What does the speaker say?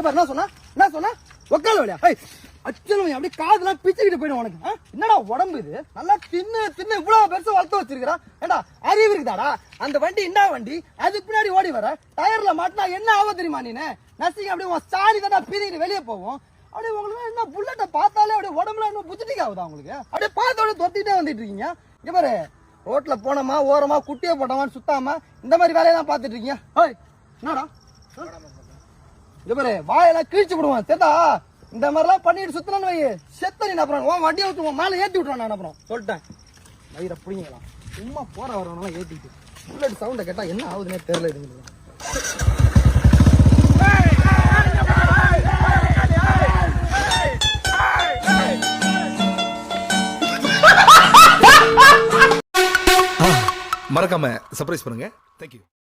என்ன சொன்னா உக்கால வழியா அச்சனும் அப்படியே காதுலாம் பிச்சுக்கிட்டு போயிடும் உனக்கு. என்னடா உடம்பு இது, நல்லா தின்னு இவ்வளவு பெருசா வளர்த்து வச்சிருக்கா. ஏண்டா அறிவு இருக்குதாடா? அந்த வண்டி என்ன வண்டி, அது பின்னாடி ஓடி வர டயர்ல மாட்டினா என்ன ஆகும் தெரியுமா? நீ நசிங்க அப்படியே உன் சாணி தானே பீதிக்கிட்டு வெளியே போவோம். அப்படியே உங்களுக்கு என்ன புல்லட்டை பார்த்தாலே அப்படியே உடம்புல இன்னும் புத்திட்டிக்கு ஆகுதா உங்களுக்கு? அப்படியே பார்த்தோட தொத்திட்டே வந்துட்டு இருக்கீங்க. இங்க பாரு, ரோட்ல போனோமா ஓரமா குட்டியை போட்டோமான்னு சுத்தாம இந்த மாதிரி வேலையெல்லாம் பார்த்துட்டு இருக்கீங்க. என்னடா இங்க பாரு, வாயெல்லாம் கிழிச்சு விடுவான் தெரிதா? இந்த மாதிரிலாம் பண்ணிட்டு சுத்தணும்னு வை செத்த நீ. அப்புறம் உன் வண்டியை ஊற்றுவோம் மேலே ஏற்றி விட்டுருவான். நான் அப்புறம் சொல்லிட்டேன், வயிறை பிடிங்கலாம். சும்மா போற வரவனால ஏற்றிட்டு புல்லட் சவுண்டை கேட்டா என்ன ஆகுதுன்னே தெரியல. இது மறக்காம சர்ப்ரைஸ் பண்ணுங்க. தேங்க்யூ.